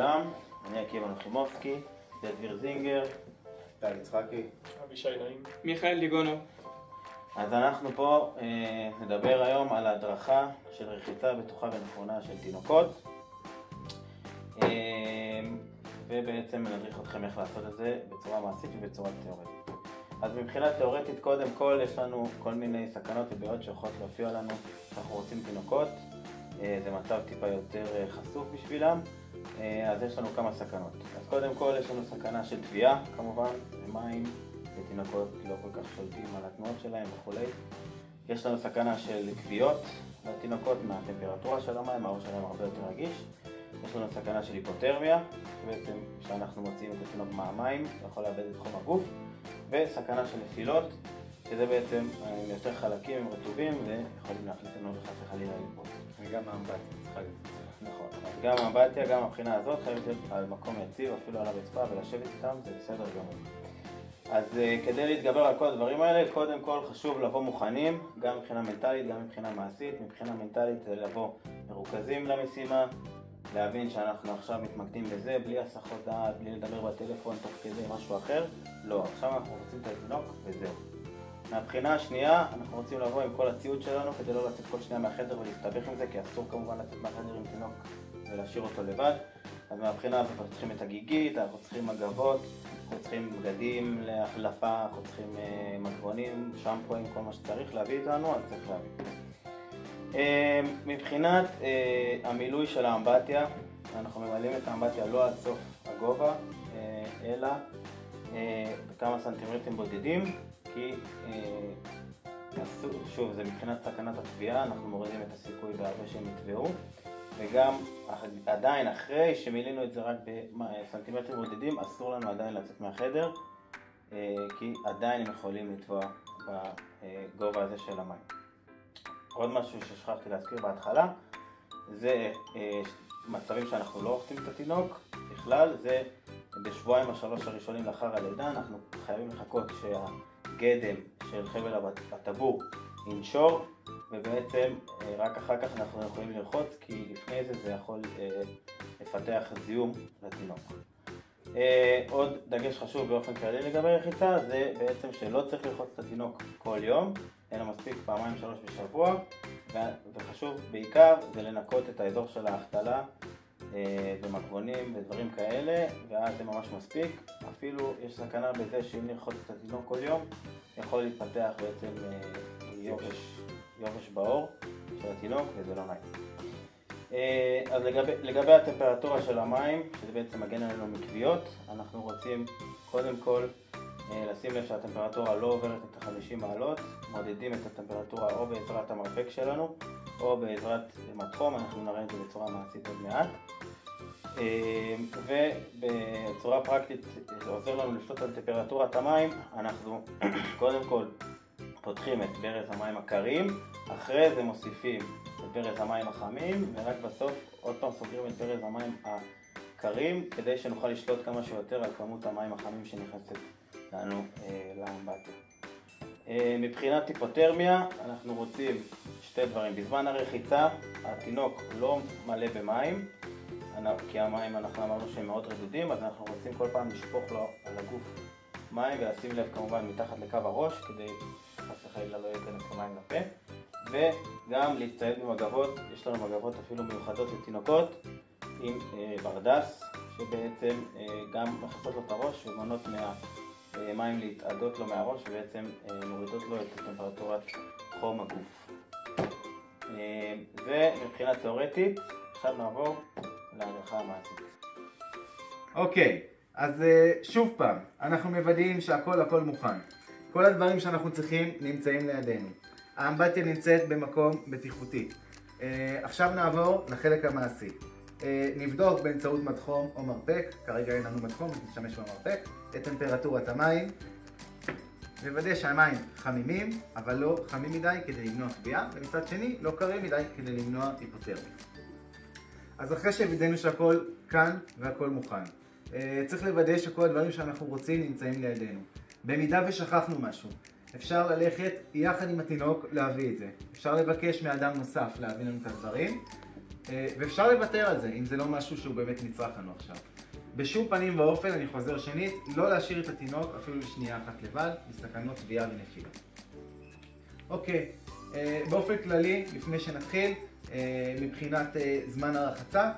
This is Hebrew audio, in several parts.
לכולם, אני עקיבא נחימובסקי, דביר זינגר, טל יצחקי, אבישי נעים, מיכאל ליגונו. אז אנחנו פה נדבר היום על ההדרכה של רחיצה בטוחה ונכונה של תינוקות, ובעצם נדריך אתכם איך לעשות את זה בצורה מעשית ובצורה תיאורטית. אז מבחינה תיאורטית, קודם כל יש לנו כל מיני סכנות ובעיות שיכולות להופיע לנו כשאנחנו רוצים תינוקות. זה מצב טיפה יותר חשוף בשבילם, אז יש לנו כמה סכנות. אז קודם כל יש לנו סכנה של טביעה, כמובן, במים, ותינוקות לא כל כך שולטים על התנועות שלהם וכו'. יש לנו סכנה של כוויות לתינוקות מהטמפרטורה של המים, העור שלהם הרבה יותר רגיש. יש לנו סכנה של היפותרמיה, שבעצם כשאנחנו מוציאים את התינוק מהמים, הוא יכול לאבד את חום הגוף. וסכנה של נפילות, שזה בעצם יותר חלקים, הם רטובים ויכולים להחליט לנו וחס וחלילה ליפול. וגם האמבטיה צריכה להיות. נכון, אז גם האמבטיה, גם הבחינה הזאת חייבת להיות על מקום יציב, אפילו על הרצפה, ולשבת איתם, זה בסדר גמור. אז כדי להתגבר על כל הדברים האלה, קודם כל חשוב לבוא מוכנים, גם מבחינה מנטלית, גם מבחינה מעשית. מבחינה מנטלית זה לבוא מרוכזים למשימה, להבין שאנחנו עכשיו מתמקדים בזה, בלי הסחות דעת, בלי לדבר בטלפון תוך כדי משהו אחר. לא, עכשיו אנחנו רוצים את התינוק וזהו. מהבחינה השנייה, אנחנו רוצים לבוא עם כל הציוד שלנו כדי לא לצאת כל שנייה מהחדר ולהסתבך עם זה, כי אסור כמובן לצאת מהחדר עם תינוק ולהשאיר אותו לבד. אז מהבחינה הזאת אנחנו צריכים את הגיגית, אנחנו צריכים מגבות, אנחנו צריכים בגדים להחלפה, אנחנו צריכים מגבונים, שמפוים, כל מה שצריך להביא איתנו, אז צריך להביא. מבחינת המילוי של האמבטיה, אנחנו ממלאים את האמבטיה לא עד סוף הגובה, אלא בכמה סנטימטרים בודדים, כי שוב, זה מבחינת סכנת הטביעה, אנחנו מורידים את הסיכוי בהרבה שהם יטבעו, וגם עדיין אחרי שמילינו את זה רק בסנטימטרים בודדים, אסור לנו עדיין לצאת מהחדר, כי עדיין הם יכולים לטבוע בגובה הזה של המים. עוד משהו ששכחתי להזכיר בהתחלה, זה מצבים שאנחנו לא אוכלים את התינוק. בכלל, זה בשבועיים השלוש הראשונים לאחר הלידה, אנחנו חייבים לחכות שהגדם של חבל הטבור ינשור, ובעצם רק אחר כך אנחנו יכולים לרחוץ, כי לפני זה זה יכול לפתח זיהום לתינוק. עוד דגש חשוב באופן כללי לגבי רחיצה, זה בעצם שלא צריך לרחוץ את התינוק כל יום, אלא מספיק פעמיים שלוש בשבוע, וחשוב בעיקר זה לנקות את האזור של ההחתלה במגבונים ודברים כאלה, ואז זה ממש מספיק. אפילו יש סכנה בזה שאם נרחוץ את התינוק כל יום, יכול להתפתח בעצם יובש בעור של התינוק, וזה לא נעים. אז לגבי הטמפרטורה של המים, שזה בעצם מגן עלינו מכוויות, אנחנו רוצים קודם כל לשים לב שהטמפרטורה לא עוברת את ה-50 מעלות, מודדים את הטמפרטורה או בעזרת המרפק שלנו או בעזרת מתחום, אנחנו נראה את זה בצורה מעשית עוד מעט. ובצורה פרקטית זה עוזר לנו לשלוט על טמפרטורת המים. אנחנו קודם כל פותחים את ברז המים הקרים, אחרי זה מוסיפים את ברז המים החמים, ורק בסוף עוד פעם סוגרים את ברז המים הקרים כדי שנוכל לשלוט כמה שיותר על כמות המים החמים שנכנסת לנו לאמבטיה. מבחינת היפותרמיה אנחנו רוצים שתי דברים. בזמן הרחיצה התינוק לא מלא במים, כי המים אנחנו אמרנו שהם מאוד רדודים, אז אנחנו רוצים כל פעם לשפוך לו על הגוף מים ולשים לב כמובן מתחת לקו הראש, כדי חס וחלילה לא ייכנס מים לפה. וגם להצטייד במגבות, יש לנו מגבות אפילו מיוחדות לתינוקות עם ברדס, שבעצם גם מכסות לו את הראש ומונעות מים להתאדות לו מהראש, ובעצם מורידות לו את טמפרטורת חום הגוף. ומבחינה תיאורטית, עכשיו נעבור להדרכה המעשית. אוקיי, אז שוב פעם, אנחנו מוודאים שהכל מוכן. כל הדברים שאנחנו צריכים נמצאים לידינו. האמבטיה נמצאת במקום בטיחותי. עכשיו נעבור לחלק המעשי. נבדוק באמצעות מדחום או מרפק, כרגע אין לנו מדחום, נשתמש במרפק, את טמפרטורת המים. נוודא שהמים חמימים, אבל לא חמים מדי כדי למנוע טביעה, ומצד שני לא קרים מדי כדי למנוע היפותרמיה. אז אחרי שווידאנו שהכל כאן והכל מוכן, צריך לוודא שכל הדברים שאנחנו רוצים נמצאים לידינו. במידה ושכחנו משהו, אפשר ללכת יחד עם התינוק להביא את זה. אפשר לבקש מאדם נוסף להביא לנו את הדברים, ואפשר לוותר על זה, אם זה לא משהו שהוא באמת נצרך לנו עכשיו. בשום פנים ואופן, אני חוזר שנית, לא להשאיר את התינוק אפילו שנייה אחת לבד, בסכנות טביעה ונפילה. אוקיי, באופן כללי, לפני שנתחיל, מבחינת זמן הרחצה,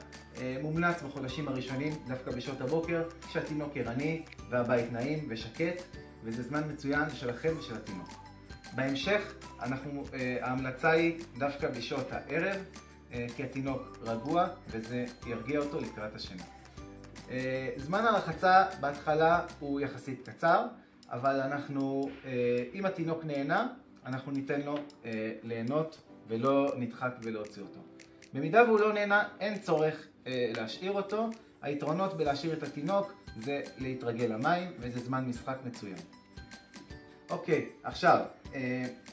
מומלץ בחודשים הראשונים, דווקא בשעות הבוקר, כשהתינוק ערני והבית נעים ושקט, וזה זמן מצוין שלכם ושל התינוק. בהמשך, ההמלצה היא דווקא בשעות הערב, כי התינוק רגוע וזה ירגיע אותו לקראת השינה. זמן הרחצה בהתחלה הוא יחסית קצר, אבל אם התינוק נהנה, אנחנו ניתן לו ליהנות ולא נדחק ולהוציא אותו. במידה והוא לא נהנה, אין צורך להשאיר אותו. היתרונות בלהשאיר את התינוק זה להתרגל למים, וזה זמן משחק מצוין. אוקיי, עכשיו,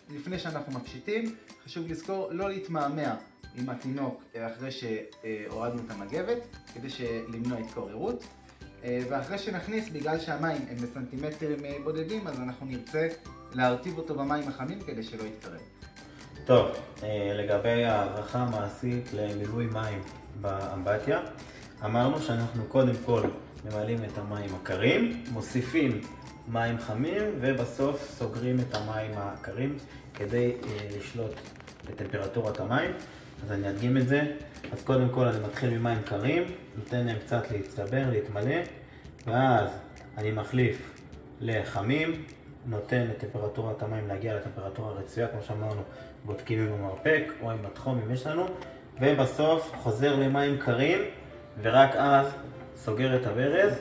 לפני שאנחנו מפשיטים, חשוב לזכור לא להתמהמה עם התינוק אחרי שהורדנו את המגבת, כדי למנוע התקוררות. ואחרי שנכניס, בגלל שהמים הם בסנטימטרים בודדים, אז אנחנו נרצה להרטיב אותו במים החמים כדי שלא יתקרב. טוב, לגבי ההדרכה המעשית למילוי מים באמבטיה, אמרנו שאנחנו קודם כל ממלאים את המים הקרים, מוסיפים מים חמים ובסוף סוגרים את המים הקרים כדי לשלוט בטמפרטורת המים. אז אני אדגים את זה. אז קודם כל אני מתחיל ממים קרים, נותן להם קצת להצטבר, להתמלא, ואז אני מחליף לחמים, נותן לטמפרטורת המים להגיע לטמפרטורה רצויה, כמו שאמרנו, בודקים עם המרפק או עם התחום אם יש לנו, ובסוף חוזר למים קרים, ורק אז סוגר את הברז.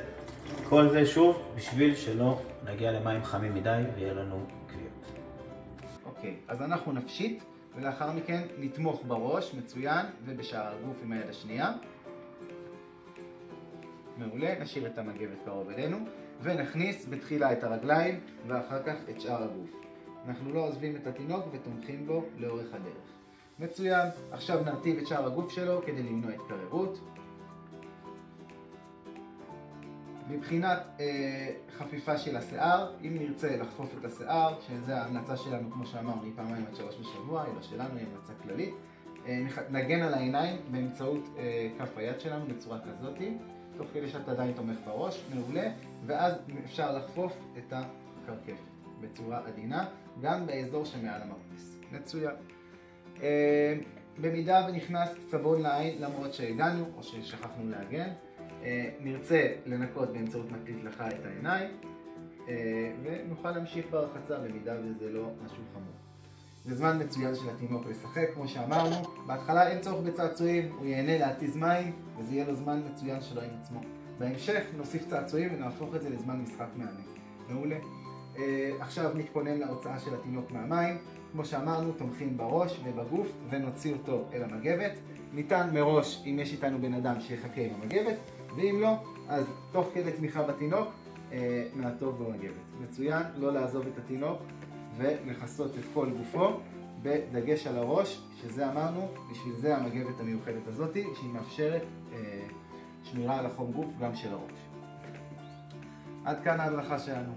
כל זה שוב בשביל שלא נגיע למים חמים מדי ויהיה לנו קביעות. אוקיי, אז אנחנו נפשיט ולאחר מכן נתמוך בראש, מצוין, ובשאר הגוף עם היד השנייה. מעולה, נשאיר את המגבת קרוב אלינו ונכניס בתחילה את הרגליים ואחר כך את שאר הגוף. אנחנו לא עוזבים את התינוק ותומכים בו לאורך הדרך. מצוין, עכשיו נרטיב את שאר הגוף שלו כדי למנוע התקררות. מבחינת חפיפה של השיער, אם נרצה לחפוף את השיער, שזה ההמלצה שלנו כמו שאמרנו, היא 2-3 בשבוע, היא לא שלנו, היא המלצה כללית. נגן על העיניים באמצעות כף היד שלנו בצורה כזאת, תוך כדי שאתה עדיין תומך בראש, מעולה, ואז אפשר לחפוף את הקרקפת בצורה עדינה, גם באזור שמעל המרפס. מצוין. במידה ונכנס צבון לעין למרות שהגענו או ששכחנו להגן, נרצה לנקות באמצעות מקליט לך את העיניים, ונוכל להמשיך ברחצה במידה וזה לא משהו חמור. זה זמן מצוין של התינוק לשחק, כמו שאמרנו. בהתחלה אין צורך בצעצועים, הוא ייהנה להתיז מים, וזה יהיה לו זמן מצוין שלו עם עצמו. בהמשך נוסיף צעצועים ונהפוך את זה לזמן משחק מהנה. מעולה. עכשיו נתכונן להוצאה של התינוק מהמים. כמו שאמרנו, תומכים בראש ובגוף ונוציא אותו אל המגבת. ניתן מראש, אם יש איתנו בן אדם שיחכה עם המגבת, ואם לא, אז תוך כדי תמיכה בתינוק, נעטוב במגבת. מצוין, לא לעזוב את התינוק ולכסות את כל גופו בדגש על הראש, שזה אמרנו, בשביל זה המגבת המיוחדת הזאת, שהיא מאפשרת שמירה על החום גוף גם של הראש. עד כאן ההדרכה שלנו.